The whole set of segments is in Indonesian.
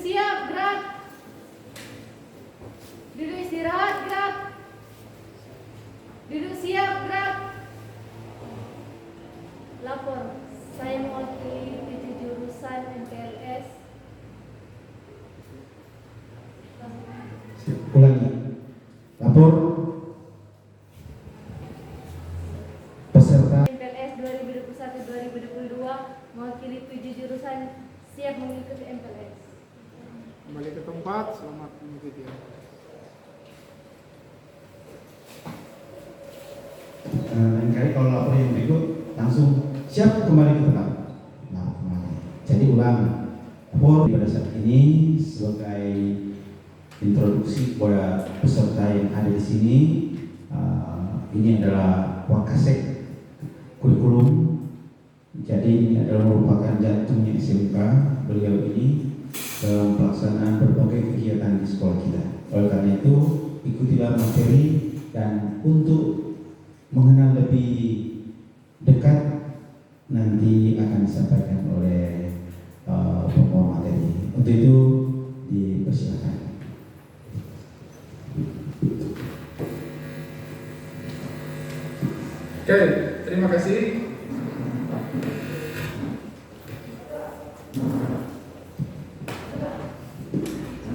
siap, gerak. Duduk istirahat, gerak. Duduk siap, gerak. Lapor, saya mewakili 7 jurusan MPLS. Ulangi. Lapor peserta MPLS 2021-2022 mewakili 7 jurusan siap mengikuti MPLS. Kembali ke tempat, selamat mengikuti. lain kali kalau lapor yang berikut langsung siap kembali ke tempat. Nah, kembali. Jadi ulang. Lapor pada saat ini sebagai introduksi kepada peserta yang ada di sini. Ini adalah Wakasek kurikulum. Jadi ini adalah merupakan jantungnya SMK. Beliau ini dalam pelaksanaan berbagai kegiatan di sekolah kita. Oleh karena itu, ikutilah materi dan untuk mengenal lebih dekat nanti akan disampaikan oleh pembawa materi. Untuk itu dipersilakan. Oke, terima kasih.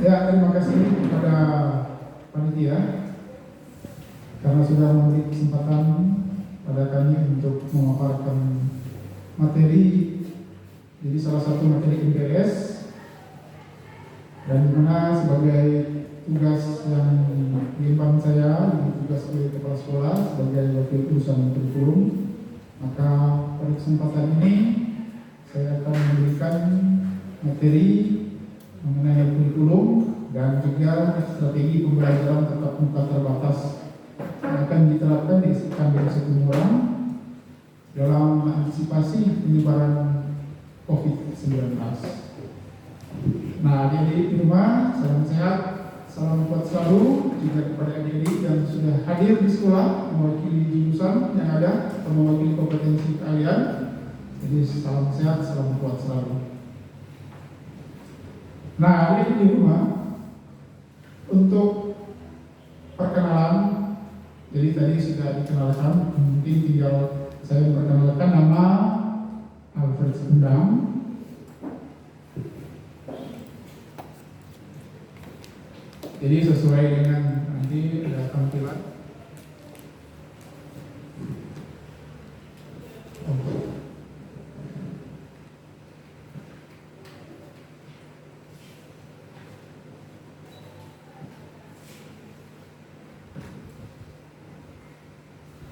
Ya, terima kasih kepada panitia karena sudah memberi kesempatan pada kami untuk memaparkan materi. Jadi salah satu materi MPLS dan dimana sebagai tugas yang diemban saya, tugas sebagai kepala sekolah, sebagai wakil urusan kurikulum, maka pada kesempatan ini saya akan memberikan materi mengenai kurikulum dan juga strategi pembelajaran tatap muka terbatas yang akan diterapkan di Kampung Setumurang dalam mengantisipasi penyebaran COVID-19. Nah, adik-adik di rumah, salam sehat, salam kuat selalu juga kepada adik-adik yang sudah hadir di sekolah mewakili jurusan yang ada atau mewakili kompetensi kalian. Jadi salam sehat, salam kuat selalu. Nah, adik-adik di rumah, untuk perkenalan, jadi tadi sudah dikenalkan, mungkin tinggal saya memperkenalkan nama Alfred Sendang. Jadi sesuai dengan nanti ada tampilan.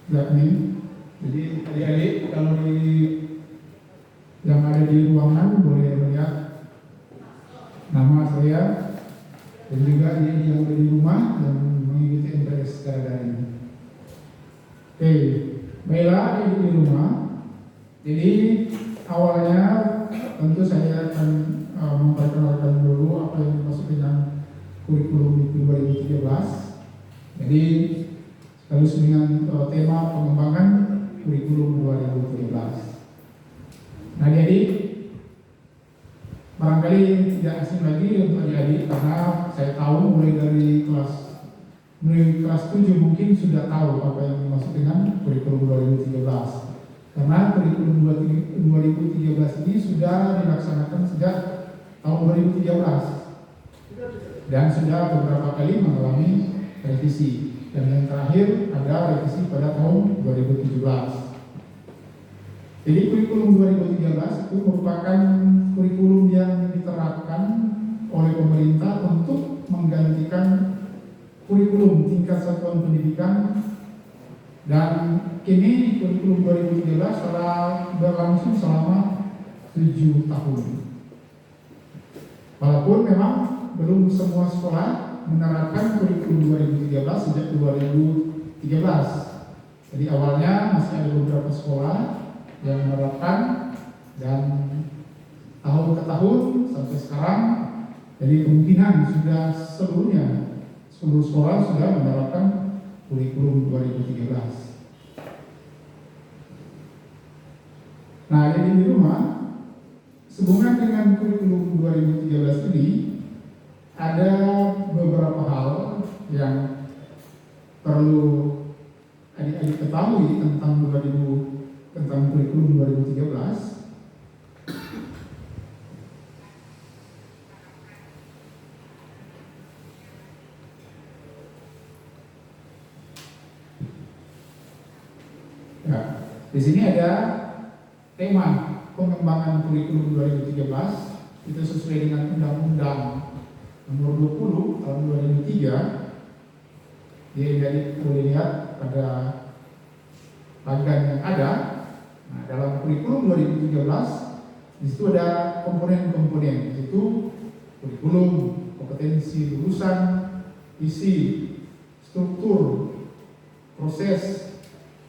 Yakni, jadi adik-adik kalau yang ada di ruangan boleh melihat nama saya dan juga dia yang ada di rumah yang mengikuti MPLS secara daring. Oke, baiklah adik di rumah. Jadi awalnya tentu saya akan memperkenalkan dulu apa yang dimaksud dengan kurikulum 2013. Jadi sekaligus dengan tema pengembangan kurikulum 2013. Nah, jadi barangkali tidak asing lagi untuk adik-adik karena saya tahu mulai kelas 7 mungkin sudah tahu apa yang dimaksud dengan kurikulum 2013. Karena kurikulum 2013 ini sudah dilaksanakan sejak tahun 2013 dan sudah beberapa kali mengalami revisi. Dan yang terakhir ada revisi pada tahun 2017. Jadi kurikulum 2013 itu merupakan kurikulum yang diterapkan oleh pemerintah untuk menggantikan kurikulum tingkat satuan pendidikan, dan kini kurikulum 2013 telah berlangsung selama 7 tahun. Walaupun memang belum semua sekolah menerapkan kurikulum 2013 sejak 2013. Jadi awalnya masih ada beberapa sekolah yang menerapkan, dan tahun ke tahun sampai sekarang, jadi kemungkinan sudah seluruh sekolah sudah menerapkan kurikulum 2013. Nah, jadi di rumah, sehubungan dengan kurikulum 2013 ini, ada beberapa hal yang perlu adik-adik ketahui tentang kurikulum 2013. Ya, di sini ada tema pengembangan kurikulum 2013 itu sesuai dengan Undang-Undang Nomor 20 Tahun 2003. Jadi boleh lihat pada bagian yang ada. Nah, dalam kurikulum 2013 di situ ada komponen-komponen, yaitu kurikulum, kompetensi lulusan, isi, struktur, proses,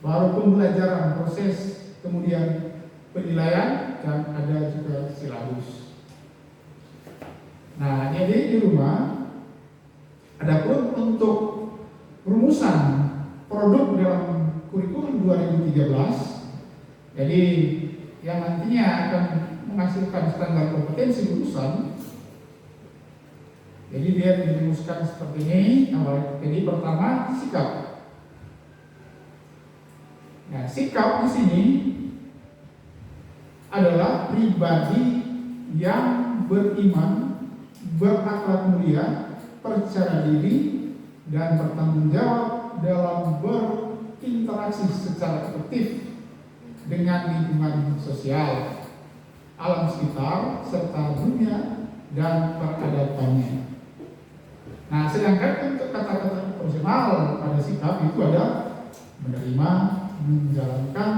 baru pembelajaran, proses, kemudian penilaian, dan ada juga silabus. Nah, jadi di rumah adapun untuk rumusan produk dalam kurikulum 2013, jadi yang nantinya akan menghasilkan standar kompetensi lulusan, jadi dia dirumuskan seperti ini. Jadi pertama, sikap. Nah, sikap di sini adalah pribadi yang beriman, berakhlak mulia, percaya diri, dan bertanggung jawab dalam berinteraksi secara efektif dengan lingkungan sosial, alam sekitar, serta dunia dan peradabannya. Nah, sedangkan untuk kata-kata profesional pada sikap itu ada menerima, menjalankan,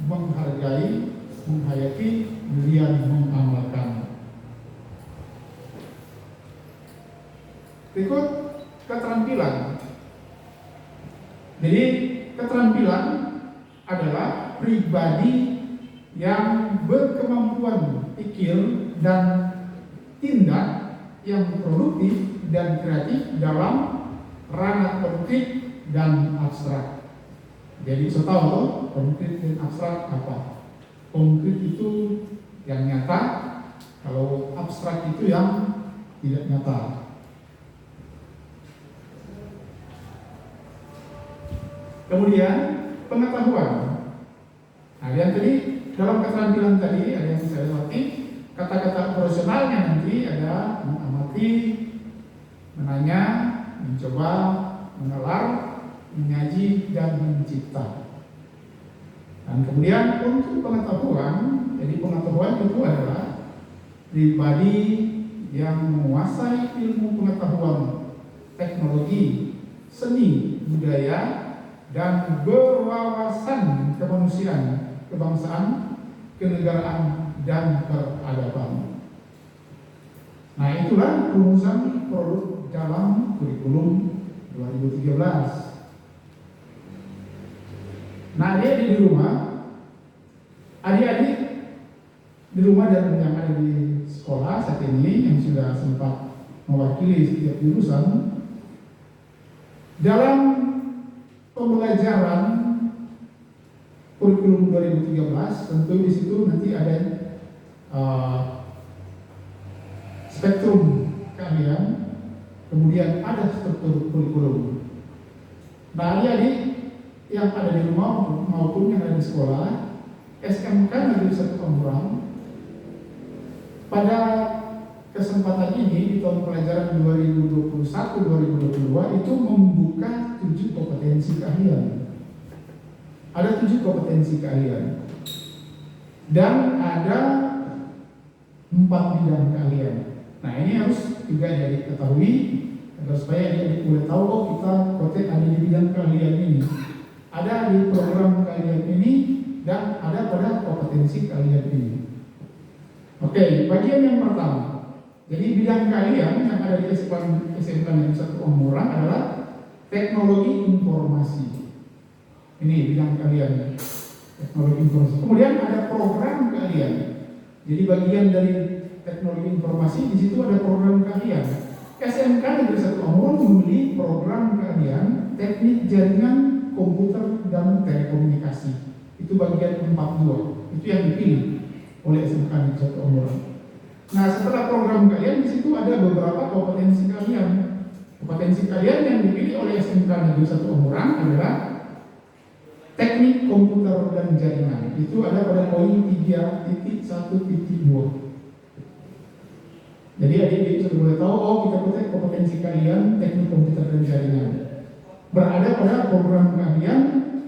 menghargai, menghayati, kemudian mengamalkan. Berikut keterampilan. Jadi keterampilan adalah pribadi yang berkemampuan pikir dan tindak yang produktif dan kreatif dalam ranah konkret dan abstrak. Jadi saya tahu konkret dan abstrak apa? Konkret itu yang nyata, kalau abstrak itu yang tidak nyata. Kemudian pengetahuan. Nah, yang tadi dalam keterampilan tadi ada yang bisa latih. Kata-kata profesionalnya nanti ada mengamati, menanya, mencoba, menalar, mengaji, dan mencipta. Dan kemudian untuk pengetahuan, jadi pengetahuan itu adalah pribadi yang menguasai ilmu pengetahuan, teknologi, seni, budaya, dan berwawasan kemanusiaan, kebangsaan, kenegaraan, dan peradaban. Nah, itulah rumusan produk dalam kurikulum 2013. Nah, adik-adik di rumah, adik-adik di rumah dan yang ada di sekolah saat ini yang sudah sempat mewakili setiap jurusan dalam pembelajaran kurikulum 2013, tentu di situ nanti ada spektrum keahlian, kemudian ada struktur kurikulum. Nah, adik-adik yang ada di rumah maupun yang ada di sekolah, SMK Negeri 1 Pamulang pada kesempatan ini di tahun pelajaran 2021-2022 itu membuka 7 kompetensi keahlian. Ada 7 kompetensi keahlian dan ada 4 bidang keahlian. Nah, ini harus juga diketahui agar supaya adik-adik boleh tahu, oh, kita kotek ada di bidang keahlian ini, ada di program keahlian ini, dan ada pada kompetensi keahlian ini. Oke, bagian yang pertama. Jadi bidang keahlian yang ada di SMK Negeri 1 Pamulang adalah teknologi informasi. Ini bidang keahlian teknologi informasi. Kemudian ada program keahlian. Jadi bagian dari teknologi informasi di situ ada program keahlian. SMK Negeri 1 Pamulang memiliki program keahlian teknik jaringan komputer dan telekomunikasi. Itu bagian 42. Itu yang dipilih oleh SMK Negeri 1 Pamulang. Nah, setelah program kalian di situ ada beberapa kompetensi kalian. Kompetensi kalian yang dipilih oleh SMK Negeri 1 Omorang adalah teknik komputer dan jaringan. Itu ada pada poin 3.1.2. Jadi adik-adik sudah boleh tahu, oh kita punya kompetensi kalian teknik komputer dan jaringan. Berada pada program kalian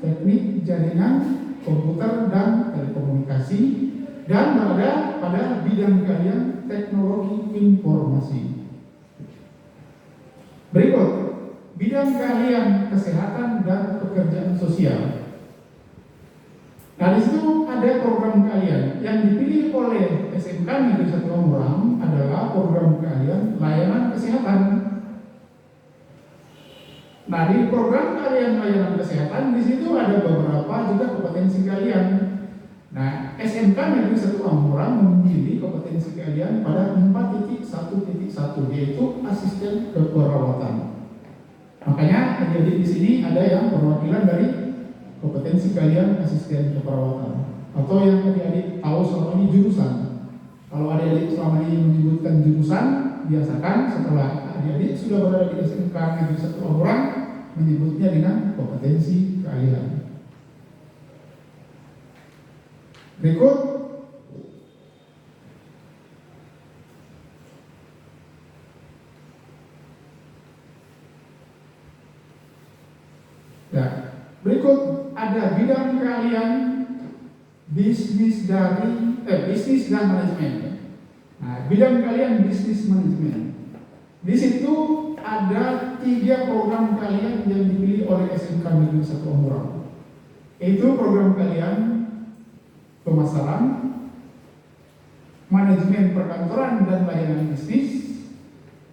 teknik jaringan, komputer dan telekomunikasi, dan berada pada bidang kalian teknologi informasi. Berikut, bidang kalian kesehatan dan pekerjaan sosial. Nah, di situ ada program kalian yang dipilih oleh SMK Negeri 1 Omorang adalah program kalian layanan kesehatan. Nah, di program kalian layanan kesehatan di situ ada beberapa juga kompetensi kalian. Nah, SMK Negeri 1 Omorang memilih kompetensi kalian pada 4.1.1 yaitu asisten keperawatan. Makanya jadi di sini ada yang perwakilan dari kompetensi kalian asisten keperawatan, atau yang adik-adik tahu selama ini jurusan. Kalau adik-adik selama ini menyebutkan jurusan, biasakan setelah adik-adik sudah berada di SMK Negeri 1 Omorang menyebutnya dengan kompetensi kalian. Berikut berikut ada bidang kalian bisnis dan manajemen. Nah, bidang kalian bisnis manajemen. Di situ ada 3 program kalian yang dipilih oleh SMK Negeri 1 Omorang. Itu program kalian pemasaran, manajemen perkantoran dan layanan bisnis,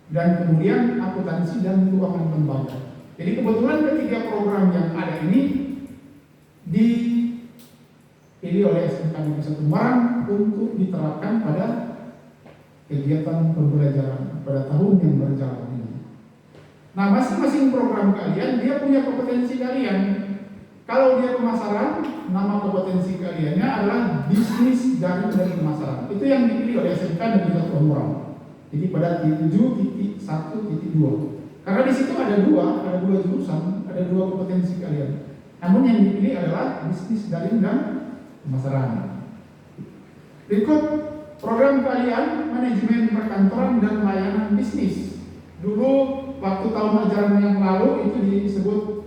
dan kemudian akuntansi dan keuangan lembaga. Jadi kebetulan ketiga program yang ada ini dipilih oleh SMK Negeri 1 Omorang untuk diterapkan pada kegiatan pembelajaran pada tahun yang berjalan ini. Nah, masing-masing program kalian dia punya kompetensi kalian. Kalau dia pemasaran, nama kompetensi kaliannya adalah bisnis jaring dan pemasaran. Itu yang dipilih oleh SMK Negeri 1 Omorang. Jadi pada 7.1.2. Karena di situ ada dua jurusan, ada 2 kompetensi kalian. Namun yang dipilih adalah bisnis jaring dan pemasaran. Berikut program kalian manajemen perkantoran dan layanan bisnis. Dulu waktu tahun ajaran yang lalu itu disebut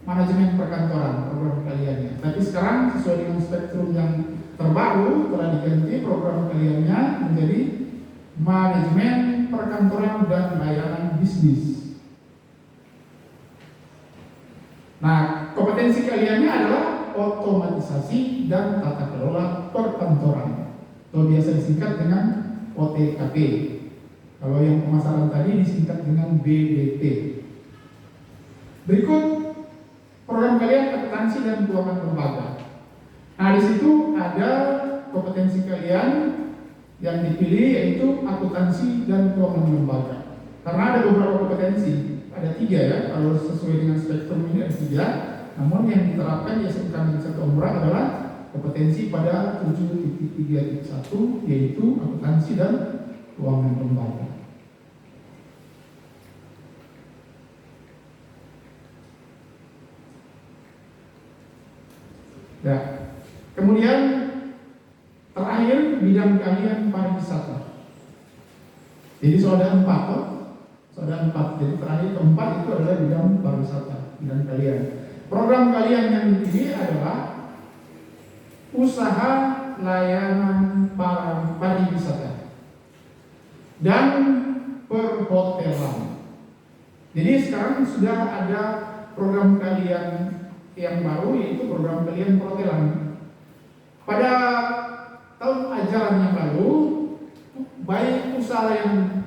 manajemen perkantoran program kaliannya. Tapi sekarang sesuai dengan spektrum yang terbaru telah diganti program kaliannya menjadi manajemen perkantoran dan layanan bisnis. Nah, kompetensi kaliannya adalah otomatisasi dan tata kelola perkantoran, atau biasa disingkat dengan OTKP. Kalau yang pemasaran tadi disingkat dengan BBP. Berikut program kalian akuntansi dan keuangan lembaga. Nah, di situ ada kompetensi kalian yang dipilih yaitu akuntansi dan keuangan lembaga. Karena ada beberapa kompetensi. Ada 3 ya, kalau sesuai dengan spektrum ini ada 3. Namun yang diterapkan di SMK Negeri 1 Omorang adalah kompetensi pada 7.3.1 yaitu akuntansi dan keuangan lembaga. Ya. Kemudian terakhir bidang kalian pariwisata. Jadi sudah 4 Jadi terakhir keempat itu adalah bidang pariwisata, bidang kalian. Program kalian yang dipilih adalah usaha layanan pariwisata dan perhotelan. Jadi sekarang sudah ada program kalian yang baru yaitu program kalian perhotelan. Pada tahun ajaran yang lalu baik usaha layanan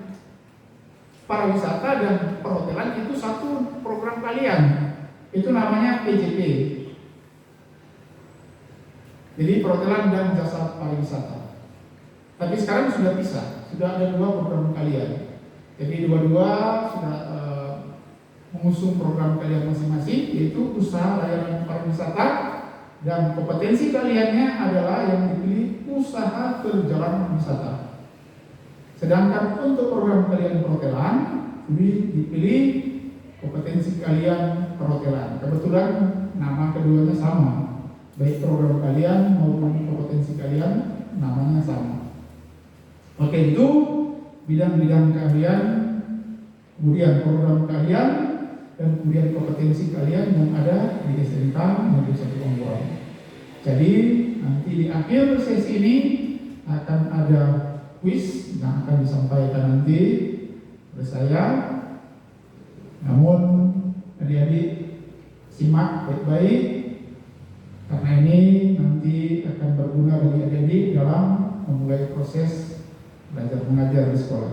pariwisata dan perhotelan itu satu program kalian, itu namanya PJP. Jadi perhotelan dan jasa pariwisata. Tapi sekarang sudah pisah, sudah ada 2 program kalian. Jadi dua-dua sudah mengusung program kalian masing-masing, yaitu usaha layanan pariwisata, dan kompetensi kaliannya adalah yang dipilih usaha perjalanan wisata. Sedangkan untuk program kalian perhotelan, dipilih kompetensi kalian perhotelan. Kebetulan nama keduanya sama, baik program kalian maupun kompetensi kalian namanya sama. Oke, itu bidang-bidang kalian, kemudian program kalian, dan kemudian kompetensi kalian yang ada di SMK Negeri 1 Onggoran. Jadi nanti di akhir sesi ini akan ada kuis yang akan disampaikan nanti oleh saya. Namun adik-adik simak baik-baik, karena ini nanti akan berguna bagi adik-adik dalam memulai proses belajar mengajar di sekolah.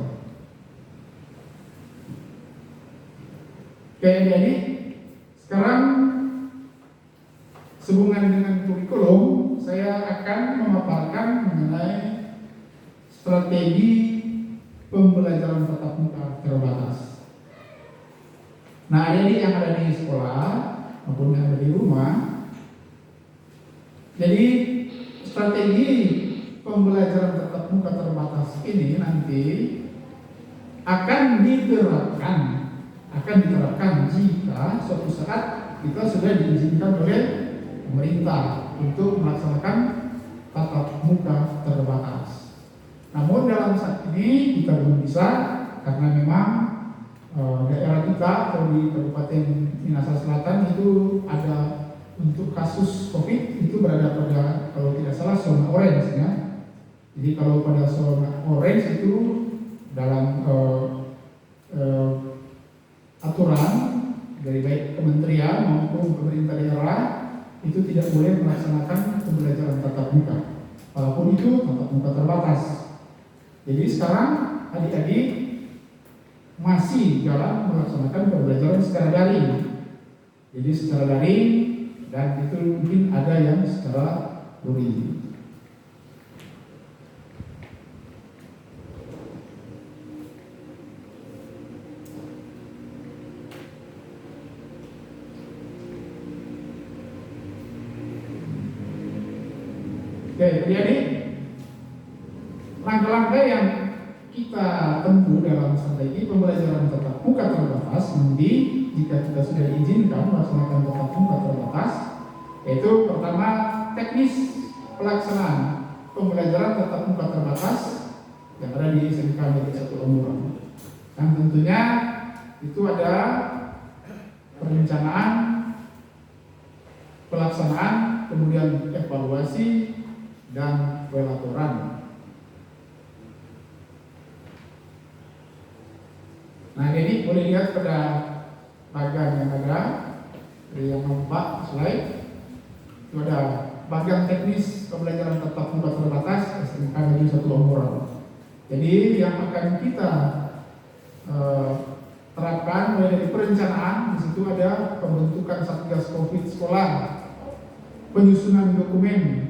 Oke adik-adik, sekarang sehubungan dengan kurikulum, saya akan memaparkan mengenai strategi pembelajaran tatap muka terbatas. Nah, adik-adik yang ada di sekolah maupun yang ada di rumah, jadi strategi pembelajaran tatap muka terbatas ini nanti akan diterapkan jika suatu saat kita sudah diizinkan oleh pemerintah untuk melaksanakan tatap muka terbatas. Namun dalam saat ini kita belum bisa, karena memang daerah kita atau di Kabupaten Minahasa Selatan itu ada untuk kasus COVID itu berada pada, kalau tidak salah, zona orange ya. Jadi kalau pada zona orange itu dalam aturan dari baik kementerian maupun pemerintah daerah itu tidak boleh melaksanakan pembelajaran tatap muka, walaupun itu tatap muka terbatas. Jadi sekarang adik-adik masih dalam melaksanakan pembelajaran secara daring. Jadi secara daring, dan itu mungkin ada yang secara luring. Oke, jadi langkah-langkah yang kita tempuh dalam strategi pembelajaran tatap muka terbatas nanti jika kita sudah diizinkan melaksanakan tatap muka terbatas, yaitu pertama teknis pelaksanaan pembelajaran tatap muka terbatas yang ada di SMK Negeri 1 Onggoran. Yang tentunya itu ada perencanaan, pelaksanaan, kemudian evaluasi, dan pelaporan. Nah, ini boleh lihat pada bagian yang ada yang nampak slide. Itu ada bagian teknis pembelajaran tatap muka terbatas SMK Negeri 1 Onggoran. Jadi yang akan kita terapkan mulai dari perencanaan, di situ ada pembentukan Satgas Covid sekolah, penyusunan dokumen,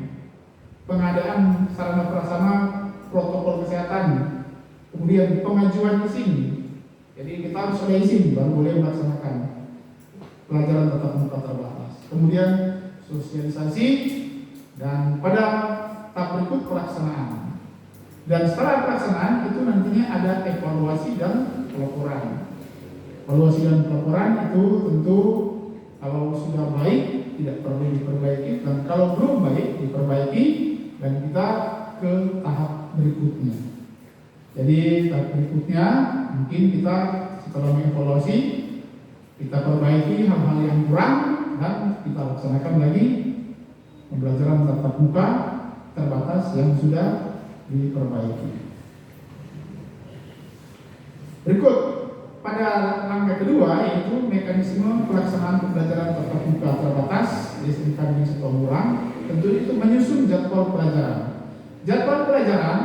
pengadaan sarana prasarana protokol kesehatan, kemudian pengajuan izin. Jadi kita harus ada izin baru boleh melaksanakan pelajaran tatap muka terbatas. Kemudian sosialisasi, dan pada tahap berikut pelaksanaan. Dan setelah pelaksanaan itu nantinya ada evaluasi dan pelaporan. Evaluasi dan pelaporan itu tentu kalau sudah baik tidak perlu diperbaiki, dan kalau belum baik diperbaiki, dan kita ke tahap berikutnya. Jadi tahap berikutnya mungkin kita setelah mengevaluasi, kita perbaiki hal-hal yang kurang dan kita laksanakan lagi pembelajaran tatap muka terbatas yang sudah diperbaiki. Berikut pada langkah kedua, yaitu mekanisme pelaksanaan pembelajaran tatap muka terbatas di SMK Negeri 1 Onggoran. Tentu itu menyusun jadwal pelajaran. Jadwal pelajaran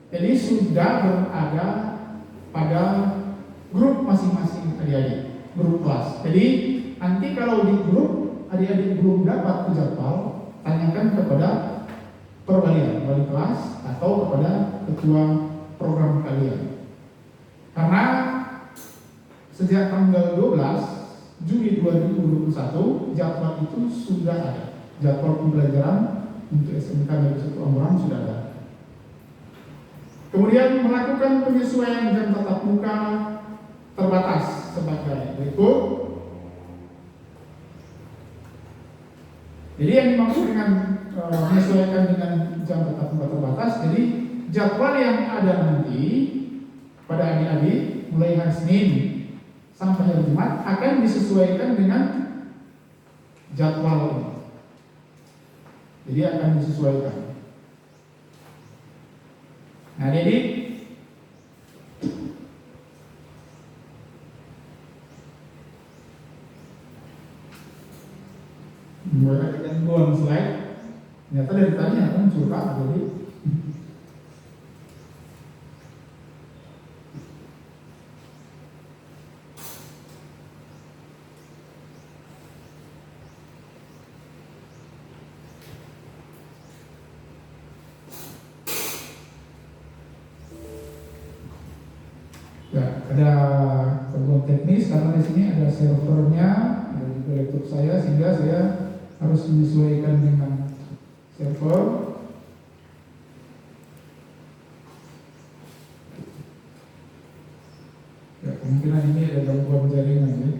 jadi sudah berada pada grup masing-masing adik-adik, grup kelas. Jadi nanti kalau di grup adik-adik belum dapat jadwal, tanyakan kepada perwalian, wali kelas atau kepada ketua program kalian. Karena sejak tanggal 12 Juli 2021 jadwal itu sudah ada. Jadwal pembelajaran untuk SMK Negeri 1 Onggoran sudah ada. Kemudian melakukan penyesuaian jam tatap muka terbatas sebagai berikut. Jadi yang dimaksud dengan menyesuaikan dengan jam tatap muka terbatas, jadi jadwal yang ada nanti pada adik-adik mulai hari Senin sampai hari Jumat akan disesuaikan dengan jadwal ini. Jadi akan disesuaikan. Nah, jadi mulai dengan buang slide. Ternyata dari tadi akan muncul Pak, jadi ya, ada gangguan teknis karena di sini ada servernya, ada juga laptop saya, sehingga saya harus menyesuaikan dengan server. Ya, kemungkinan ini ada gangguan jaringan ya.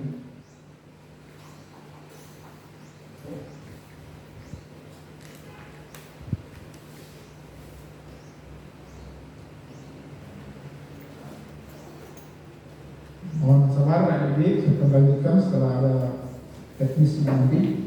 Mohon sabar adik-adik, saya akan lanjutkan setelah ada teknis nanti.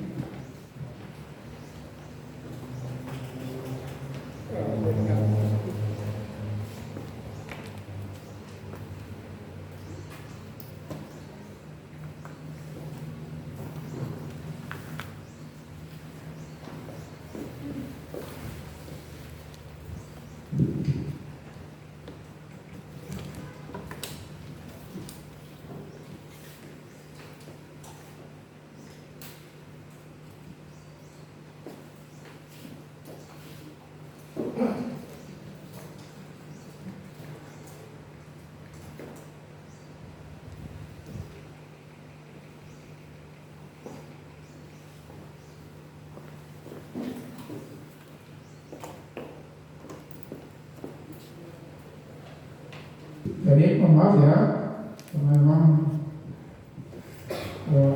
Jadi mohon maaf ya, karena memang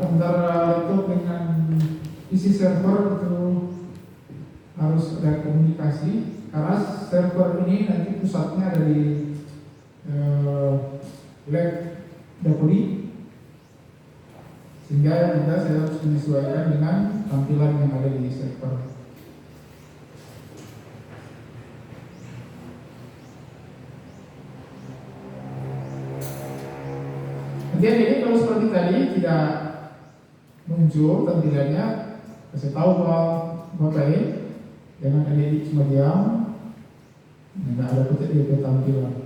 antara laptop dengan isi server itu harus ada komunikasi, karena server ini nanti pusatnya dari lab Dapodi, sehingga juga saya harus menyesuaikan dengan tampilan yang ada di server. Kemudian ini kalau seperti tadi tidak muncul tampilannya, kasih tahu Bapak ini, jangan adik cuma diam, tidak ada petik di tampilan.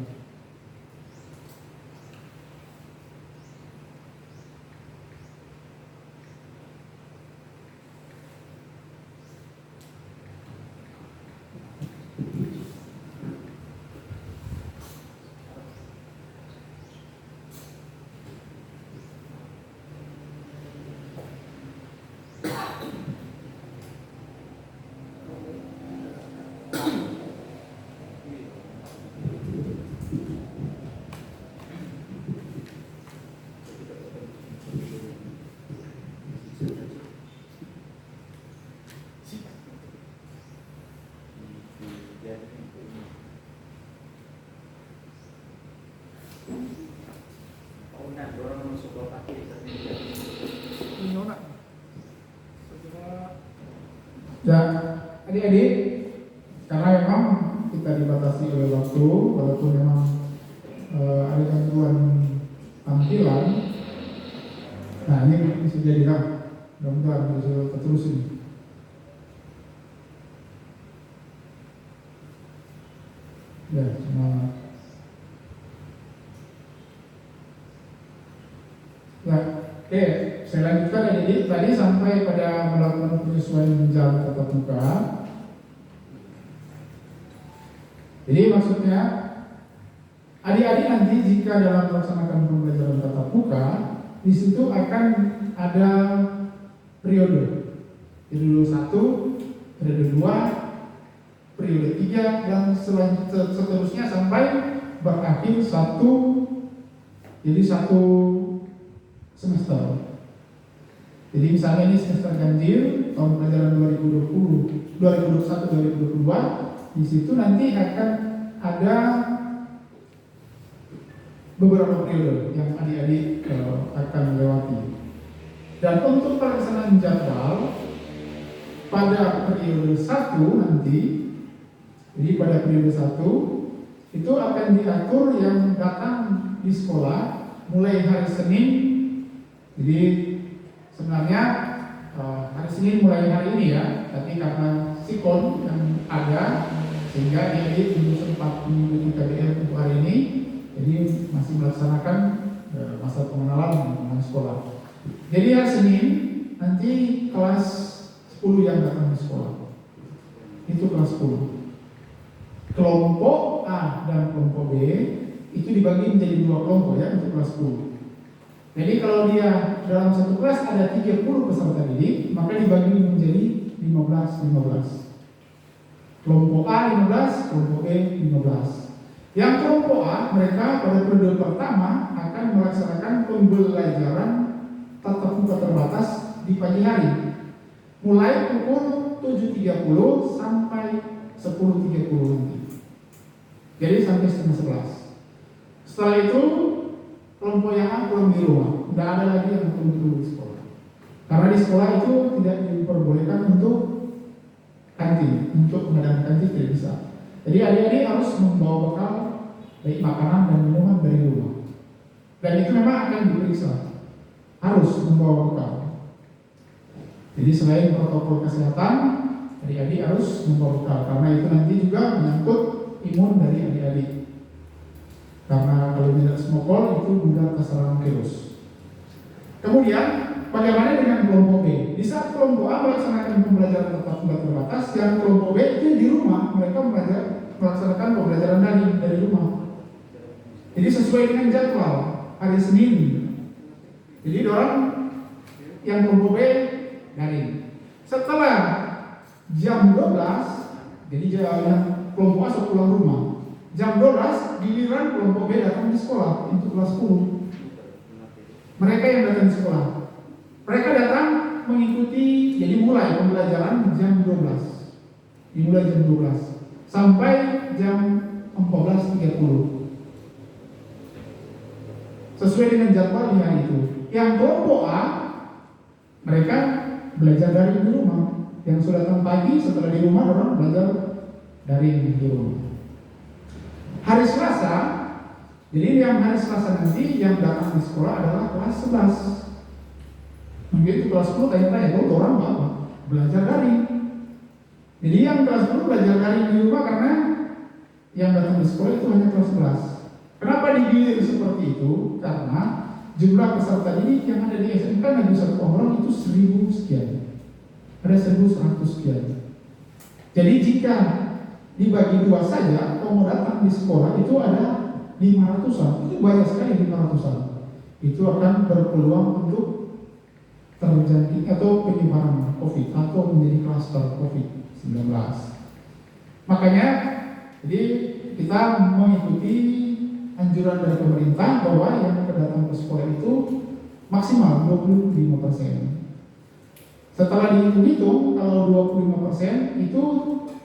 Ya, adik-adik, karena memang kita dibatasi oleh waktu, walaupun memang ada gangguan tampilan. Nah, ini bisa jadi kan, mudah-mudahan bisa terusin. Ya, cuma ya, oke, saya lanjutkan ya. Jadi tadi sampai pada melakukan penyesuaian jam tatap muka. Jadi maksudnya adik-adik nanti jika dalam melaksanakan pembelajaran tatap muka, di situ akan ada periode 1, periode 2, periode 3 dan seterusnya sampai berakhir satu semester. Jadi misalnya ini semester ganjil tahun pelajaran 2021-2022, di situ nanti akan ada beberapa periode yang adik-adik akan melewati. Dan untuk pelaksanaan jadwal pada periode 1 nanti, jadi pada periode 1 itu akan diatur yang datang di sekolah mulai hari Senin. Jadi sebenarnya hari Senin mulai hari ini ya, tapi karena sikon yang ada sehingga adik belum sempat mengikuti KBM untuk hari ini, jadi masih melaksanakan masa pengenalan dengan sekolah. Jadi hari Senin nanti kelas 10 yang datang di sekolah. Itu kelas 10. Kelompok A dan kelompok B itu dibagi menjadi 2 kelompok ya untuk kelas 10. Jadi kalau dia dalam satu kelas ada 30 peserta didik, maka dibagi menjadi 15. Kelompok A 15, kelompok B 15. Yang kelompok A, mereka pada periode pertama akan melaksanakan pembelajaran tatap muka terbatas di pagi hari, mulai pukul 7.30 sampai 10.30 nanti. Jadi sampai setengah 11. Setelah itu kelompok yang A pulang di rumah, tidak ada lagi yang tunggu di sekolah. Karena di sekolah itu tidak diperbolehkan untuk kantin, untuk mengadakan kantin tidak bisa. Jadi adik-adik harus membawa bekal baik makanan dan minuman dari rumah. Dan itu memang akan diperiksa, harus membawa bekal. Jadi selain protokol kesehatan, adik-adik harus membawa bekal karena itu nanti juga menyangkut imun dari adik-adik. Karena kalau tidak smokol itu mudah terserang virus. Kemudian bagaimana dengan kelompok B? Di saat kelompok A melaksanakan pembelajaran tatap muka terbatas, dan kelompok B itu di rumah mereka melaksanakan pembelajaran daring dari rumah. Jadi sesuai dengan jadwal hari Senin. Jadi orang yang kelompok B daring. Setelah jam 12, jadi yang kelompok A sudah pulang rumah. Jam 12 giliran kelompok B datang di sekolah untuk kelas 10. Mereka yang datang di sekolah, mereka datang mengikuti, jadi mulai pembelajaran jam 12, dimulai jam 12 sampai jam 14.30 sesuai dengan jadwal di hari itu. Yang kelompok A, mereka belajar daring di rumah. Yang sudah datang pagi setelah di rumah orang belajar daring di rumah. Hari Selasa, jadi yang hari Selasa nanti yang datang di sekolah adalah kelas 11. Mungkin itu kelas 10 tanya-tanya, orang apa? Belajar daring. Jadi yang kelas 10 belajar daring di rumah karena yang datang di sekolah itu hanya kelas 11. Kenapa digilir seperti itu? Karena jumlah peserta didik yang ada di SMK Negeri 1 Ponggorong itu 1000 sekian. Ada 1100 sekian. Jadi jika dibagi 2 saja, kalau mau datang di sekolah itu ada 500-an. Itu banyak sekali 500-an. Itu akan berpeluang untuk terjangkit atau penyebaran COVID atau menjadi klaster COVID-19. Makanya, jadi kita mengikuti anjuran dari pemerintah bahwa yang datang ke sekolah itu maksimal 25%. Setelah dihitung-hitung, kalau 25% itu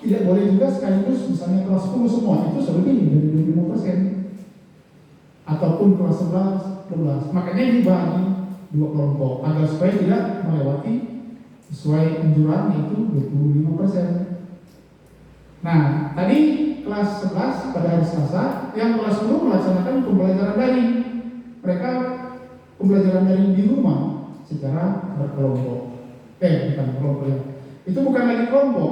tidak boleh juga sekaligus misalnya kelas 10 semua, itu lebih dari 25%. Ataupun kelas 11, 12. Makanya dibagi 2 kelompok agar supaya tidak melewati sesuai anjuran yaitu 25%. Nah, tadi kelas 11 pada hari Selasa, yang kelas 10 melaksanakan pembelajaran daring. Mereka pembelajaran daring di rumah secara berkelompok. Bukan kelompok ya. Itu bukan lagi kelompok.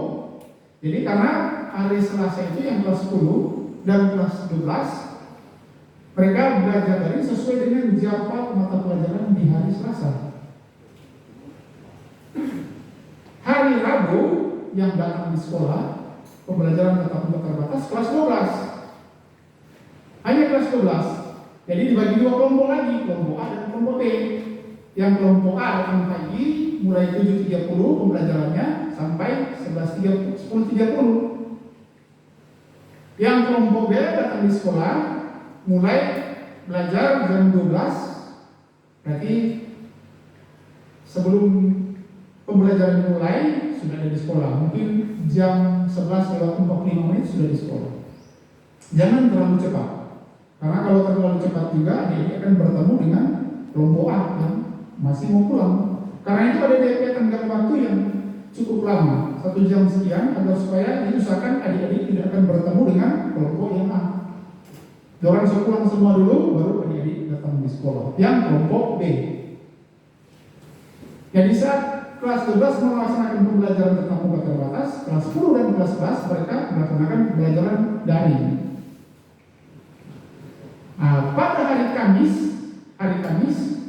Jadi karena hari Selasa itu yang kelas 10 dan kelas 12 mereka belajar daring sesuai dengan jadwal mata pelajaran di hari Selasa. Hari Rabu yang datang di sekolah pembelajaran tatap muka terbatas kelas 12. Hanya kelas 12. Jadi dibagi 2 kelompok lagi, kelompok A dan kelompok B. Yang kelompok A datang pagi mulai 7.30 pembelajarannya sampai 10.30. Yang kelompok B datang di sekolah mulai belajar jam 12, berarti sebelum pembelajaran dimulai sudah ada di sekolah. Mungkin jam 11:45 sudah di sekolah. Jangan terlalu cepat, karena kalau terlalu cepat juga dia akan bertemu dengan kelompok A yang masih mau pulang. Karena itu ada DP tenggang waktu yang cukup lama, 1 jam sekian, agar supaya diusahakan adik-adik tidak akan bertemu dengan kelompok yang A. Orang pulang semua dulu, baru adik-adik datang di sekolah. Yang kelompok B. Jadi saat kelas 12 melaksanakan pembelajaran tatap muka terbatas, kelas 10 dan kelas 11 mereka melaksanakan pembelajaran daring. Nah, pada hari Kamis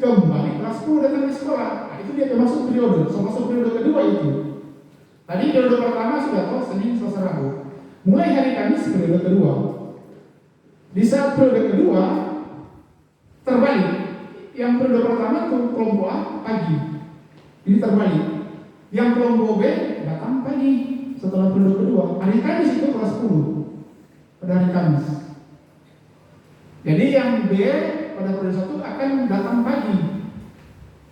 kembali kelas 10 datang di sekolah. Nah, itu dia termasuk periode, termasuk periode kedua itu. Tadi periode pertama sudah tahu Senin, Selasa, Rabu. Mulai hari Kamis periode kedua. Di saat periode kedua terbalik. Yang periode pertama itu kelompok A pagi. Ini terbalik. Yang kelompok B datang pagi setelah periode kedua. Hari Kamis itu kelas 10 pada hari Kamis. Jadi yang B pada periode 1 akan datang pagi,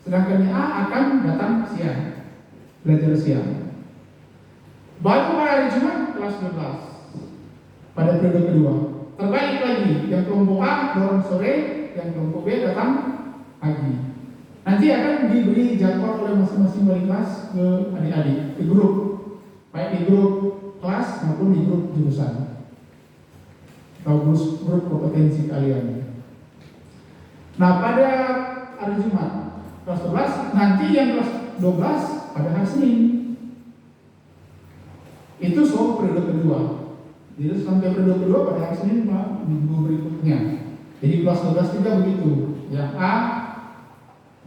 sedangkan yang A akan datang siang, belajar siang. Baru pada hari Jumat kelas 12 pada periode kedua. Terbalik lagi, yang kelompok A dorong sore, yang kelompok B datang pagi. Nanti akan diberi jadwal oleh masing-masing wali kelas ke adik-adik, ke grup, baik di grup kelas maupun di grup jurusan atau grup kompetensi kalian. Nah, pada hari Jumat kelas 12, nanti yang kelas 12 pada hari Senin. Itu soal periode kedua. Jadi sampai periode kedua pada hari Senin minggu berikutnya. Jadi kelas 12 juga begitu. Yang A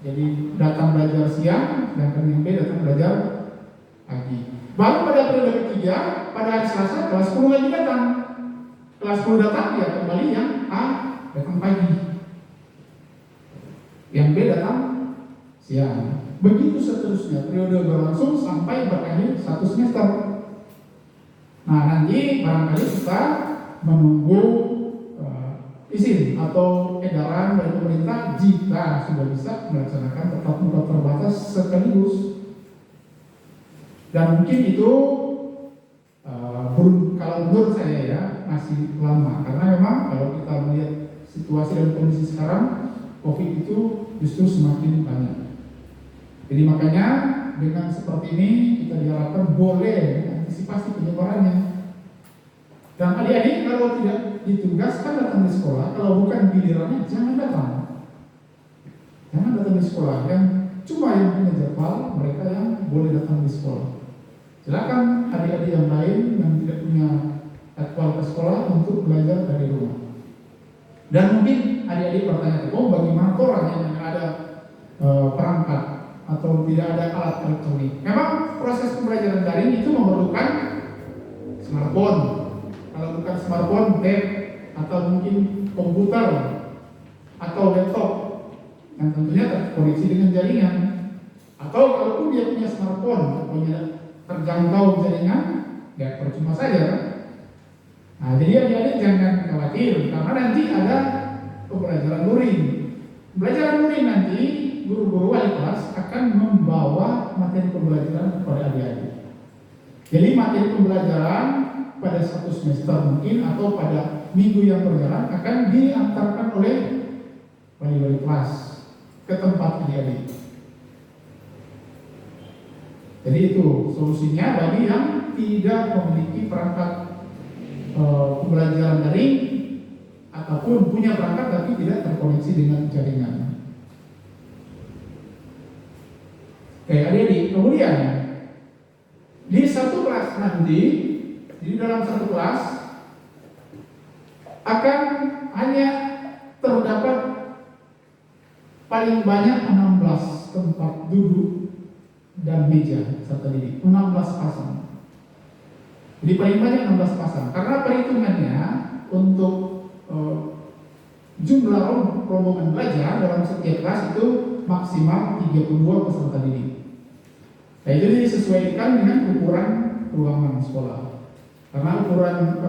jadi datang belajar siang, dan yang B datang belajar pagi. Baru pada periode ketiga, pada hari Selasa kelas 10 lagi datang. Kelas 10 datang, ya kembali yang A datang pagi, yang B datang siang. Begitu seterusnya, periode berlangsung sampai berakhir 1 semester. Nah, nanti barangkali kita menunggu izin atau edaran dari pemerintah jika sudah bisa melaksanakan tatap muka terbatas sekaligus. Dan mungkin itu kalau menurut saya ya masih lama, karena memang kalau kita melihat situasi dan kondisi sekarang, COVID itu justru semakin banyak. Jadi makanya dengan seperti ini kita diharapkan boleh mengantisipasi penyebarannya. Dan adik-adik kalau tidak ditugaskan datang di sekolah, kalau bukan gilirannya jangan datang. Jangan datang di sekolah. Yang cuma yang punya jadwal mereka yang boleh datang di sekolah. Silakan adik-adik yang lain yang tidak punya jadwal ke sekolah untuk belajar dari rumah. Dan mungkin adik-adik bertanya, oh bagaimana orang yang ada perangkat atau tidak ada alat elektronik? Memang proses pembelajaran daring itu memerlukan smartphone. Kalau bukan smartphone, tab atau mungkin komputer atau laptop yang tentunya terkoneksi dengan jaringan. Atau kalaupun dia punya smartphone, punya terjangkau jaringan, ya percuma saja. Nah, jadi adik-adik jangan khawatir, karena nanti ada pembelajaran luring. Pembelajaran luring nanti guru-guru wali kelas akan membawa materi pembelajaran kepada adik-adik. Jadi materi pembelajaran pada 1 semester mungkin atau pada minggu yang berjalan akan diantarkan oleh wali-wali kelas ke tempat adik-adik. Jadi itu solusinya bagi yang tidak memiliki perangkat pembelajaran daring ataupun punya perangkat tapi tidak terkoneksi dengan jaringan. Oke, adik-adik, kemudian di satu kelas nanti, di dalam satu kelas akan hanya terdapat paling banyak 16 tempat duduk dan meja serta didik, 16 pasang. Jadi paling banyak 16 pasang. Karena perhitungannya untuk jumlah rombongan belajar dalam setiap kelas itu maksimal 32 peserta didik. Nah, itu disesuaikan dengan ukuran ruangan sekolah. Karena ukuran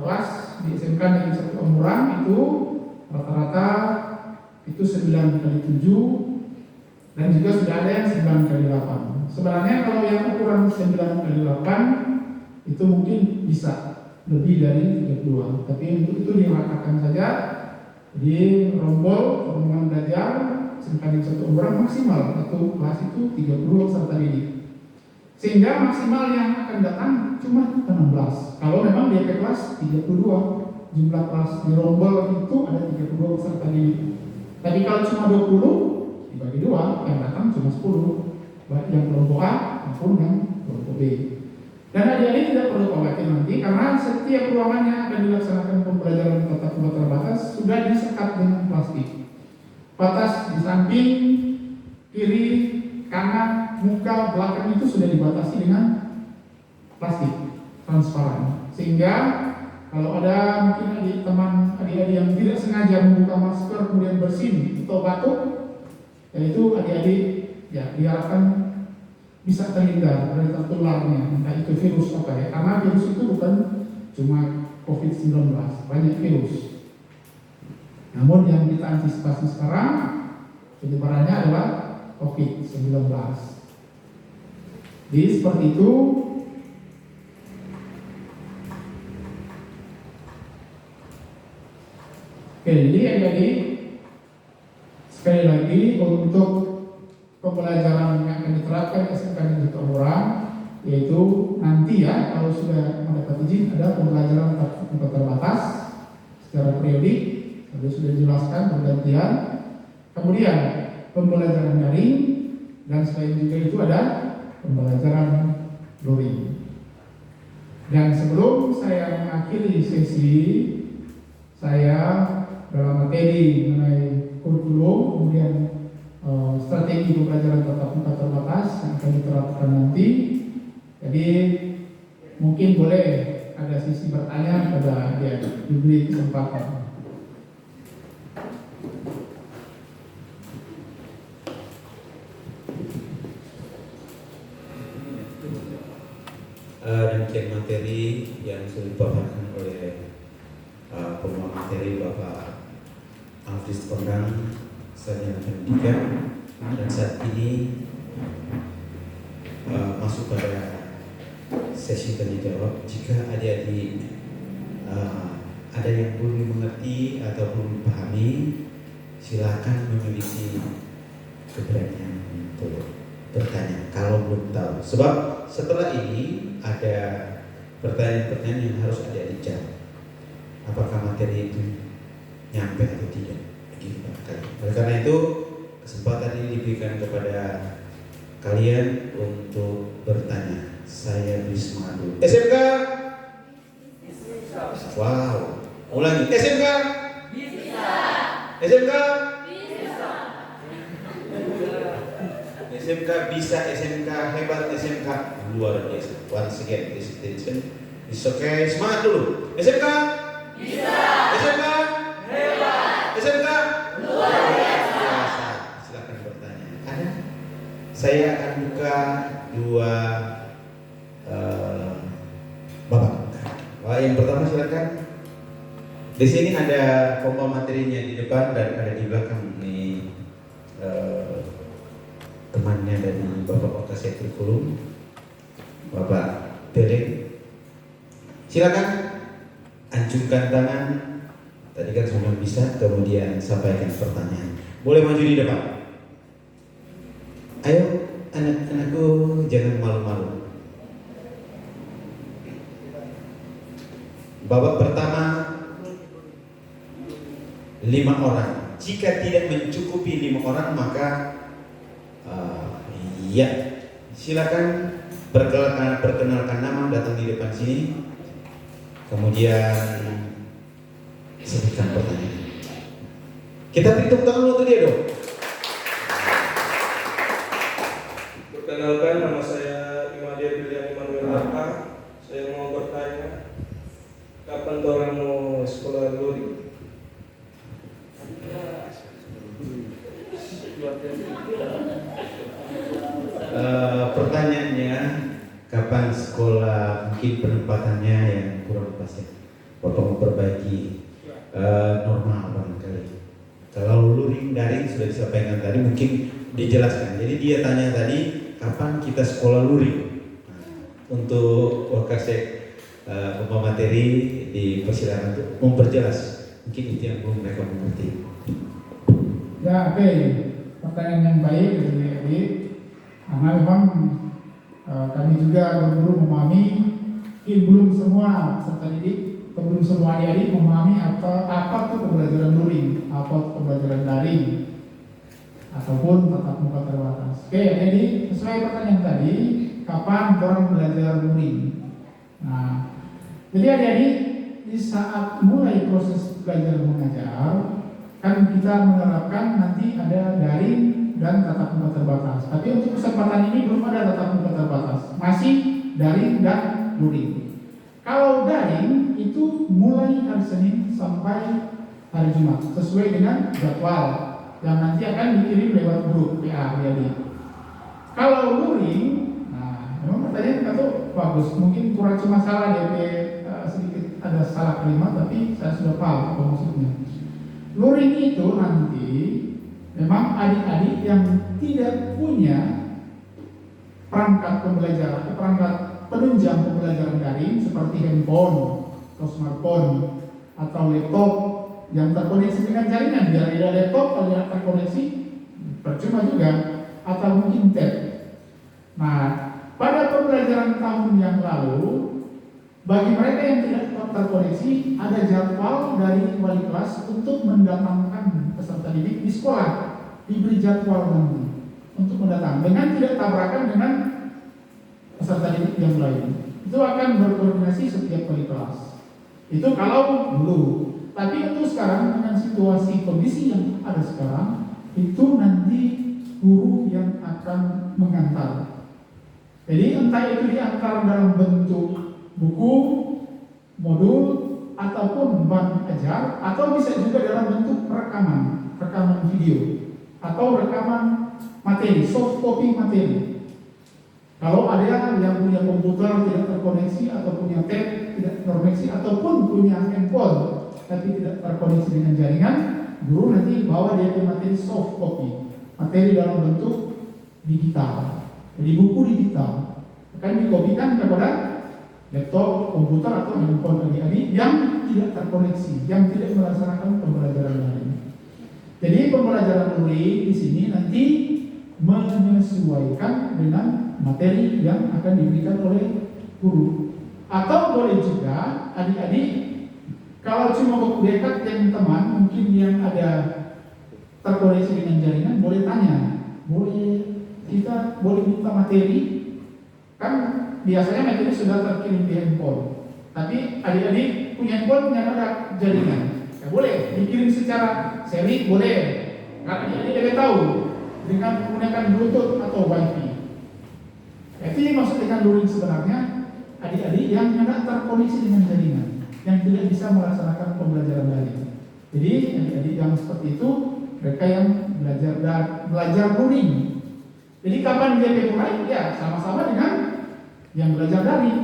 kelas di SMK Negeri 1 Omurang itu rata-rata itu 9 kali 7 dan juga sudah ada yang 9 kali 8. Sebenarnya kalau yang ukuran 9 kali 8 itu mungkin bisa lebih dari 32, tapi untuk itu diratakan saja di rombol rombongan belajar SMK Negeri 1 Omurang maksimal satu kelas itu 30 peserta didik, sehingga maksimal yang akan datang cuma 16. Kalau memang di kelas 32, jumlah kelas di rombol itu ada 32 peserta didik. Tapi kalau cuma 20 dibagi 2, yang datang cuma 10, baik yang kelompok A maupun yang kelompok B. Dan adik-adik tidak perlu khawatir nanti karena setiap ruangan yang akan dilaksanakan pembelajaran tatap muka terbatas sudah disekat dengan plastik. Batas di samping, kiri, kanan, muka, belakang itu sudah dibatasi dengan plastik transparan, sehingga kalau ada mungkin adik-adik yang tidak sengaja membuka masker kemudian bersin atau batuk, yaitu adik-adik ya diharapkan bisa terhindar dari tertularnya, entah itu virus apa ya, karena virus itu bukan cuma COVID-19, banyak virus. Namun yang kita antisipasi sekarang penyebarannya adalah COVID-19. Jadi seperti itu. Oke, jadi adik-adik sekali lagi untuk pembelajaran yang akan diterapkan SMK Negeri 1 Omurang, yaitu nanti ya kalau sudah mendapat izin ada pembelajaran tatap muka terbatas secara periodik, tadi sudah dijelaskan pergantian, kemudian pembelajaran daring, dan selain juga itu ada pembelajaran luring. Dan sebelum saya mengakhiri sesi saya dalam materi mengenai kurikulum, kemudian strategi pembelajaran tatap muka terbatas yang akan diterapkan nanti, jadi mungkin boleh ada sisi bertanya pada dia, diberi kesempatan. Demikian materi yang sudah dipaparkan oleh pembawa materi Bapak Alfris Kondang, Sarjana Pendidikan, dan saat ini masuk pada sesi tanya jawab. Jika adik-adik ada yang belum mengerti atau belum dipahami, silakan memiliki keberanian untuk bertanya kalau belum tahu. Sebab setelah ini ada pertanyaan-pertanyaan yang harus adik-adik jawab. Apakah materi itu nyampe atau tidak? Oleh karena itu kesempatan ini diberikan kepada kalian untuk bertanya. Saya beri semangat dulu. SMK? Wow. Ulangi. SMK? Bisa. SMK? Bisa. SMK bisa, SMK hebat, SMK luar biasa. Once again, this attention is okay. Semangat dulu. SMK? Bisa. SMK? Hebat. SMK? Luar biasa. Silakan bertanya. Ada? Saya akan buka dua babak. Yang pertama silakan. Di sini ada pembawa materinya di depan dan ada di belakang nih temannya dari Bapak Wakasek Kurikulum, Bapak Pele. Silakan ancungkan tangan. Tadi kan sudah bisa, kemudian sampaikan pertanyaan. Boleh maju di depan. Ayo anak-anakku, jangan malu-malu. Babak pertama 5 orang. Jika tidak mencukupi 5 orang maka ya silakan perkenalkan nama, datang di depan sini, kemudian sebutkan pertanyaan. Kita beri tepuk tangan untuk dia dong. Perkenalkan, nama saya Imadia Bilian Immanuel Arta. Saya mau bertanya, kapan orang mau sekolah luring? Pertanyaannya kapan sekolah, mungkin penempatannya yang kurang pas ya. potong perbaiki normal barangkali. Kalau luring daring sudah disampaikan tadi, mungkin dijelaskan. Jadi dia tanya tadi kapan kita sekolah luring. Untuk Wakasek pemateri dipersilakan untuk memperjelas. Mungkin itu yang belum mereka mengerti. Ya, oke. Pertanyaan yang baik dari adik. Karena memang kami juga guru memahami, belum semua peserta didik, belum semua adik-adik memahami apa tuh pembelajaran luring, apa pembelajaran daring, ataupun tatap muka terbatas. Oke, jadi sesuai pertanyaan tadi, kapan orang belajar luring? Nah, jadi adik-adik di saat mulai proses belajar mengajar, kan kita menerapkan nanti ada daring dan tatap muka terbatas. Tapi untuk kesempatan ini belum ada tatap muka terbatas, masih daring dan luring. Kalau daring itu mulai hari Senin sampai hari Jumat sesuai dengan jadwal yang nanti akan dikirim lewat grup PA adik-adik. Kalau luring, nah memang pertanyaan itu bagus, mungkin kurang cuma salah DP sedikit ada salah kalimat, tapi saya sudah paham apa maksudnya. Luring itu nanti memang adik-adik yang tidak punya perangkat pembelajaran, perangkat penunjang pembelajaran daring seperti handphone atau smartphone atau laptop yang terkoneksi dengan jaringan. Biar ada laptop kalau tidak terkoneksi percuma juga, atau mungkin tab. Nah, pada pembelajaran tahun yang lalu, bagi mereka yang tidak terkoneksi, ada jadwal dari wali kelas untuk mendatangkan peserta didik di sekolah, diberi jadwal nanti untuk mendatang dengan tidak tabrakan dengan peserta didik yang lain. Itu akan berkoordinasi setiap wali kelas. Itu kalau dulu. Tapi untuk sekarang dengan situasi kondisi yang ada sekarang, itu nanti guru yang akan mengantar. Jadi entah itu diantar dalam bentuk buku, modul, ataupun bahan ajar, atau bisa juga dalam bentuk rekaman video, atau rekaman materi, soft copy materi. Kalau ada yang punya komputer tidak terkoneksi, atau punya tab tidak terkoneksi, ataupun punya handphone tapi tidak terkoneksi dengan jaringan, guru nanti bawa dia ke materi soft copy, materi dalam bentuk digital. Jadi buku digital akan dikopikan kepada laptop, komputer atau handphone adik-adik yang tidak terkoneksi, yang tidak melaksanakan pembelajaran daring. Jadi pembelajaran luring di sini nanti menyesuaikan dengan materi yang akan diberikan oleh guru. Atau boleh juga adik-adik kalau cuma waktu dekat dengan teman, mungkin yang ada terkoneksi dengan jaringan, boleh tanya, kita boleh minta materi, kan biasanya materi sudah terkirim di handphone. Tapi adik-adik punya handphone yang ada jaringan, ya boleh dikirim secara seri, boleh. Karena adik-adik tidak tahu dengan menggunakan Bluetooth atau Wi-Fi. Itu yang maksud dengan luring sebenarnya, adik-adik yang tidak terkoneksi dengan jaringan, yang tidak bisa melaksanakan pembelajaran daring. Jadi adik-adik yang seperti itu, mereka yang belajar luring. Jadi kapan dia mulai? Ya sama-sama dengan yang belajar daring.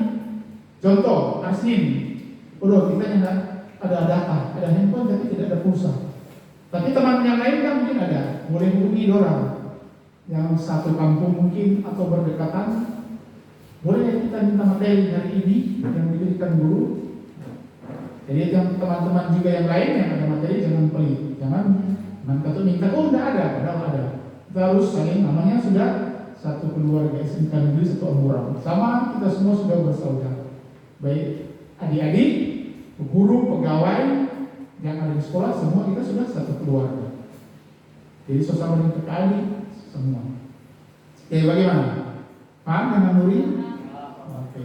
Contoh, Senin, kita tidak ada data, ada handphone tapi tidak ada pulsa. Tapi teman yang lain kan mungkin ada, boleh hubungi orang yang satu kampung mungkin atau berdekatan. Boleh kita minta materi hari ini yang diberikan guru. Jadi yang teman-teman juga yang lain yang ada materi jangan pelit, jangan minta tidak ada, padahal ada. Kita harus saling, namanya sudah satu keluarga SMK Negeri Satu Amburang. Sama kita semua sudah bersaudara. Baik adik-adik, guru, pegawai yang ada di sekolah, semua kita sudah satu keluarga. Jadi sesama dengan adik semua. Oke, bagaimana? Paham dengan luring? Oke.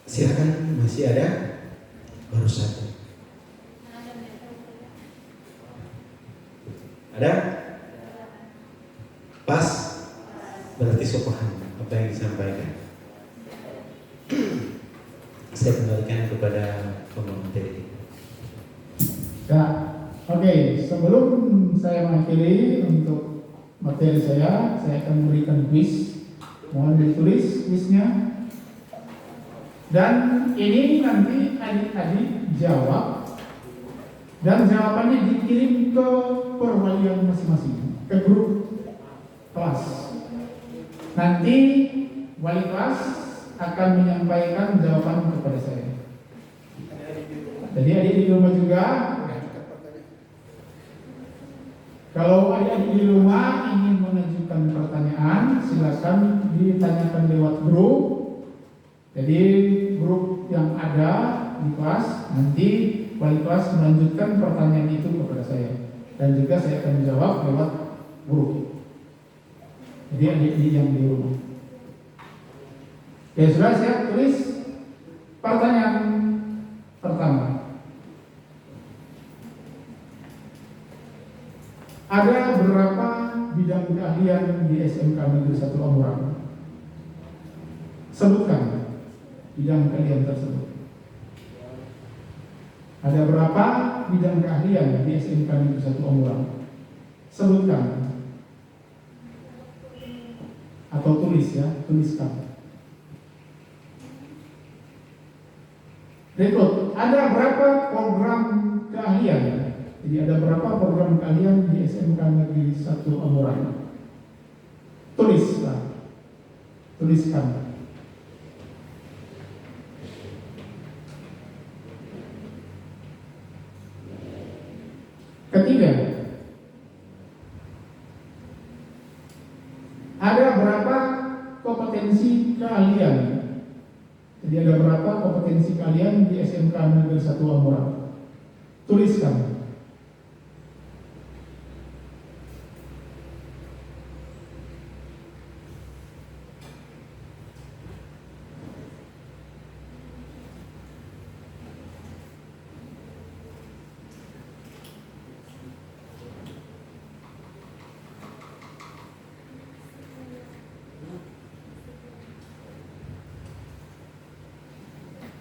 Silakan, masih ada? Baru satu. Ada? Pas? Berarti so paham apa yang disampaikan. Saya kembalikan kepada pemateri. Ya, oke. Sebelum saya mengakhiri untuk materi saya akan memberikan quiz. Mohon ditulis quiznya. Dan ini nanti adik-adik jawab, dan jawabannya dikirim ke perwalian masing-masing, ke grup kelas. Nanti wali kelas akan menyampaikan jawaban kepada saya. Jadi adik di rumah juga, kalau adik-adik di rumah ingin mengajukan pertanyaan, silakan ditanyakan lewat grup. Jadi grup yang ada di kelas, nanti wali kelas melanjutkan pertanyaan itu kepada saya, dan juga saya akan menjawab lewat grup. Jadi adik-adik yang di rumah. Ya sudah, siap, tulis pertanyaan pertama. Ada berapa bidang keahlian di SMK Negeri 1 Amurang? Sebutkan bidang keahlian tersebut. Ada berapa bidang keahlian di SMK Negeri 1 Amurang? Sebutkan. Atau tulis ya, tuliskan. Berikut, ada berapa program keahlian? Jadi ada berapa program keahlian di SMK Negeri 1 Amurang? Tulislah. Tuliskan. Ketiga, ada berapa kompetensi keahlian? Jadi ada berapa kompetensi keahlian di SMK Negeri 1 Amurang? Tuliskan.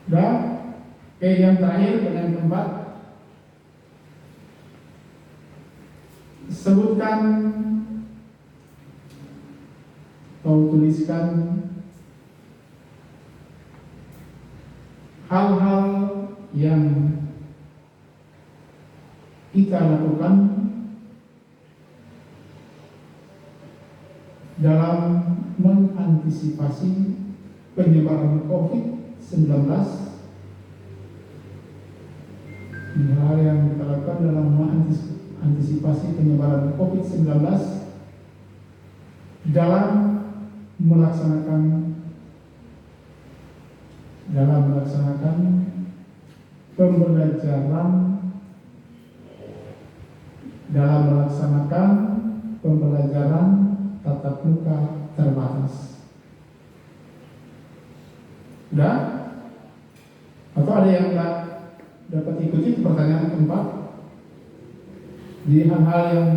Dan yang terakhir, pertanyaan keempat, sebutkan atau tuliskan hal-hal yang kita lakukan dalam mengantisipasi penyebaran COVID-19, hal yang kita lakukan dalam mengantisipasi penyebaran COVID-19 dalam melaksanakan pembelajaran tatap muka terbatas. Sudah? Atau ada yang enggak dapat ikuti pertanyaan keempat? Jadi hal-hal yang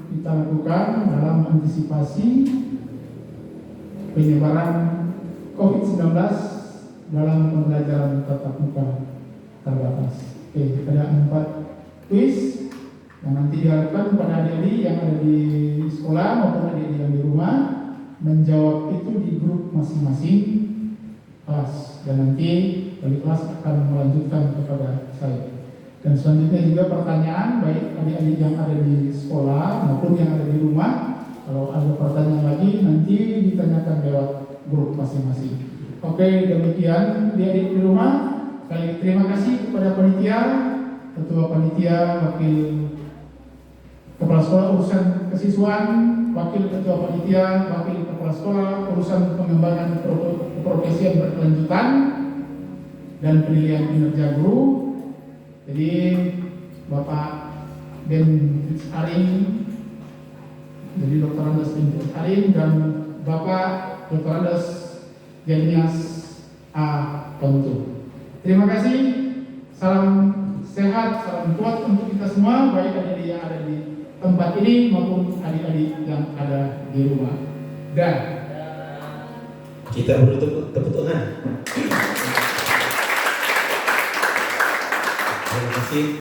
kita lakukan dalam antisipasi penyebaran COVID-19 dalam pembelajaran tatap muka terbatas. Oke, ada 4 kuis yang nanti diharapkan kepada adik-adik yang ada di sekolah maupun adik-adik yang di rumah menjawab itu di grup masing-masing kelas, dan nanti wali kelas akan melanjutkan kepada saya. Dan selanjutnya juga pertanyaan baik adik-adik yang ada di sekolah maupun yang ada di rumah, kalau ada pertanyaan lagi nanti ditanyakan lewat grup masing-masing. Oke, demikian adik-adik di rumah. Terima kasih kepada panitia, ketua panitia, wakil kepala sekolah urusan kesiswaan, wakil ketua panitia, wakil kepala sekolah urusan pengembangan profesi yang berkelanjutan dan penilaian kinerja guru. Jadi Bapak Den Arin, jadi Dr. Andes bin Arin, dan Bapak Dr. Andes Jenias A. Pontu. Terima kasih. Salam sehat, salam kuat untuk kita semua, baik adik-adik yang ada di tempat ini maupun adik-adik yang ada di rumah. Dan kita beri tepuk tangan. Terima kasih.